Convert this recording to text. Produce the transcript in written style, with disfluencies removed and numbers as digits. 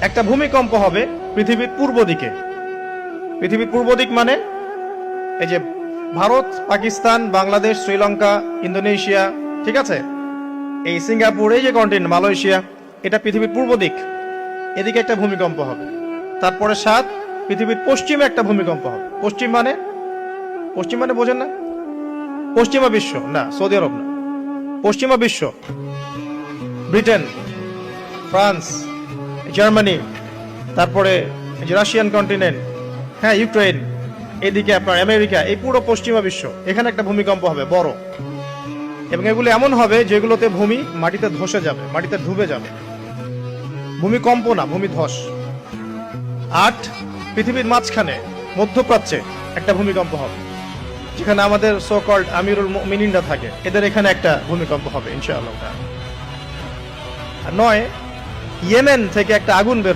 একটা ভূমিকম্প হবে পৃথিবীর পূর্ব দিকে। পৃথিবীর পূর্ব দিক মানে এই যে ভারত, পাকিস্তান, বাংলাদেশ, শ্রীলঙ্কা, ইন্দোনেশিয়া, ঠিক আছে, এই সিঙ্গাপুর, এই যে কন্টিনেন্ট মালয়েশিয়া, এটা পৃথিবীর পূর্ব দিক। এদিকে একটা ভূমিকম্প হবে। তারপরে 7 পৃথিবীর পশ্চিমে একটা ভূমিকম্প হবে। পশ্চিম মানে বোঝেন না? পশ্চিমা বিশ্ব না, সৌদি আরব না, পশ্চিমা বিশ্ব, ব্রিটেন, ফ্রান্স, জার্মানি, তারপরে এই যে রাশিয়ান কন্টিনেন্ট, হ্যাঁ, ইউক্রেন, এদিকে আপনার আমেরিকা, এই পুরো পশ্চিমা বিশ্ব, এখানে একটা ভূমিকম্প হবে বড়। এবং এগুলো এমন হবে যেগুলোতে ভূমি মাটিতে ধসে যাবে, মাটিতে ডুবে যাবে। ভূমিকম্প না, ভূমিধস। 8 পৃথিবীর মাঝখানে মধ্যপ্রাচ্যে একটা ভূমিকম্প হবে, যেখানে আমাদের সো কল্ড আমিরুল মুমিনিনরা থাকে, এদের এখানে একটা ভূমিকম্প হবে ইনশাআল্লাহ। আর 9 ইয়েমেন থেকে একটা আগুন বের হবে।